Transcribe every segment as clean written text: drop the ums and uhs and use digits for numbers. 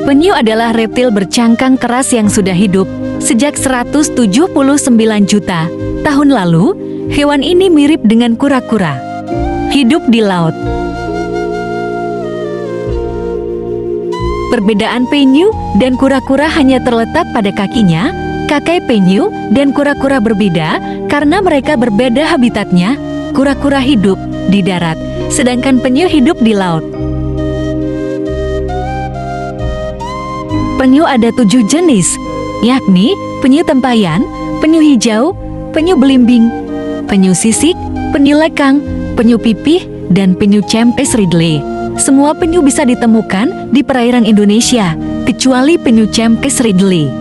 Penyu adalah reptil bercangkang keras yang sudah hidup sejak 179 juta tahun lalu. Hewan ini mirip dengan kura-kura. Hidup di laut. Perbedaan penyu dan kura-kura hanya terletak pada kakinya. Kaki penyu dan kura-kura berbeda karena mereka berbeda habitatnya. Kura-kura hidup di darat, sedangkan penyu hidup di laut. Penyu ada 7 jenis, yakni penyu tempayan, penyu hijau, penyu belimbing, penyu sisik, penyu lekang, penyu pipih, dan penyu cempes ridley. Semua penyu bisa ditemukan di perairan Indonesia, kecuali penyu cempes ridley.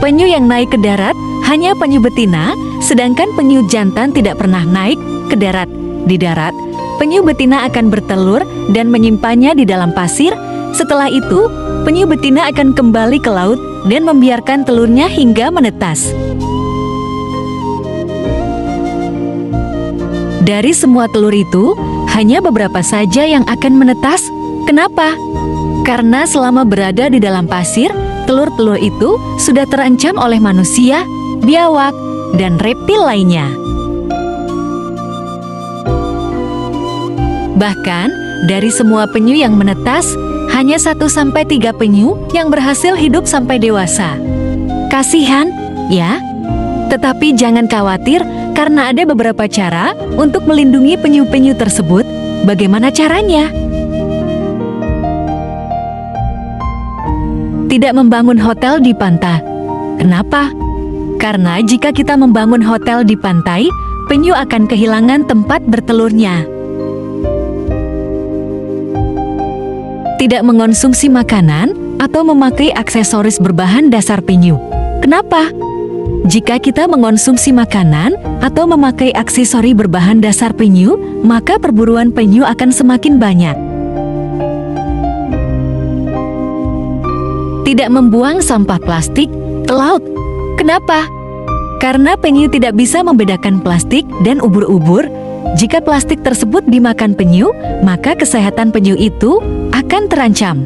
Penyu yang naik ke darat hanya penyu betina, sedangkan penyu jantan tidak pernah naik ke darat. Di darat, penyu betina akan bertelur dan menyimpannya di dalam pasir. Setelah itu, penyu betina akan kembali ke laut dan membiarkan telurnya hingga menetas. Dari semua telur itu, hanya beberapa saja yang akan menetas. Kenapa? Karena selama berada di dalam pasir, telur-telur itu sudah terancam oleh manusia, biawak, dan reptil lainnya. Bahkan, dari semua penyu yang menetas, hanya 1-3 penyu yang berhasil hidup sampai dewasa. Kasihan, ya? Tetapi jangan khawatir, karena ada beberapa cara untuk melindungi penyu-penyu tersebut. Bagaimana caranya? Tidak membangun hotel di pantai. Kenapa? Karena jika kita membangun hotel di pantai, penyu akan kehilangan tempat bertelurnya. Tidak mengonsumsi makanan atau memakai aksesoris berbahan dasar penyu. Kenapa? Jika kita mengonsumsi makanan atau memakai aksesori berbahan dasar penyu, maka perburuan penyu akan semakin banyak. Tidak membuang sampah plastik ke laut. Kenapa? Karena penyu tidak bisa membedakan plastik dan ubur-ubur. Jika plastik tersebut dimakan penyu, maka kesehatan penyu itu akan terancam.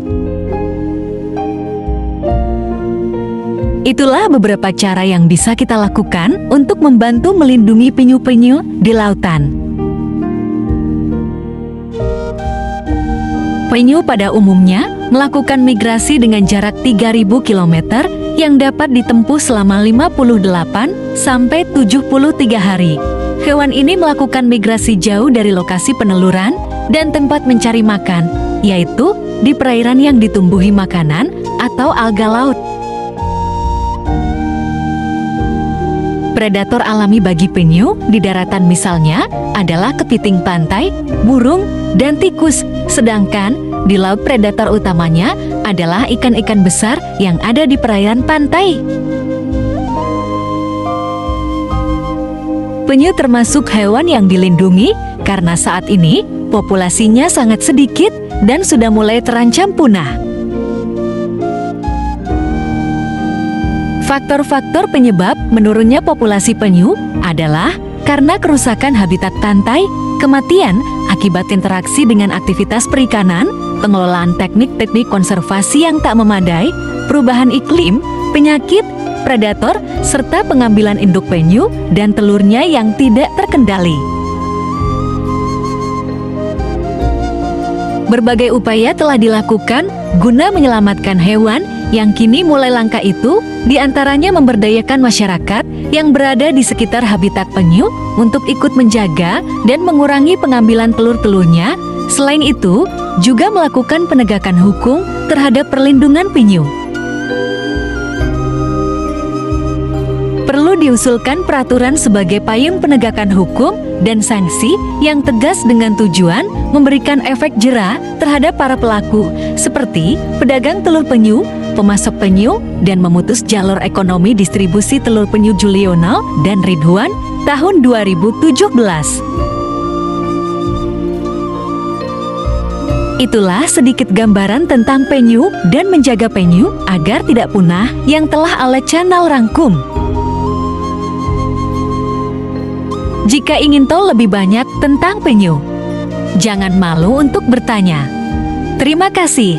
Itulah beberapa cara yang bisa kita lakukan untuk membantu melindungi penyu-penyu di lautan. Penyu pada umumnya melakukan migrasi dengan jarak 3.000 km yang dapat ditempuh selama 58 sampai 73 hari. Hewan ini melakukan migrasi jauh dari lokasi peneluran dan tempat mencari makan, yaitu di perairan yang ditumbuhi makanan atau alga laut. Predator alami bagi penyu di daratan misalnya adalah kepiting pantai, burung, dan tikus. Sedangkan di laut predator utamanya adalah ikan-ikan besar yang ada di perairan pantai. Penyu termasuk hewan yang dilindungi karena saat ini populasinya sangat sedikit dan sudah mulai terancam punah. Faktor-faktor penyebab menurunnya populasi penyu adalah karena kerusakan habitat pantai, kematian akibat interaksi dengan aktivitas perikanan, pengelolaan teknik-teknik konservasi yang tak memadai, perubahan iklim, penyakit, predator, serta pengambilan induk penyu dan telurnya yang tidak terkendali. Berbagai upaya telah dilakukan guna menyelamatkan hewan yang kini mulai langka itu, diantaranya memberdayakan masyarakat yang berada di sekitar habitat penyu untuk ikut menjaga dan mengurangi pengambilan telur-telurnya. Selain itu, juga melakukan penegakan hukum terhadap perlindungan penyu. Perlu diusulkan peraturan sebagai payung penegakan hukum dan sanksi yang tegas dengan tujuan memberikan efek jera terhadap para pelaku, seperti pedagang telur penyu, pemasok penyu, dan memutus jalur ekonomi distribusi telur penyu Juliono dan Ridwan tahun 2017. Itulah sedikit gambaran tentang penyu dan menjaga penyu agar tidak punah yang telah Ale Channel rangkum. Jika ingin tahu lebih banyak tentang penyu, jangan malu untuk bertanya. Terima kasih.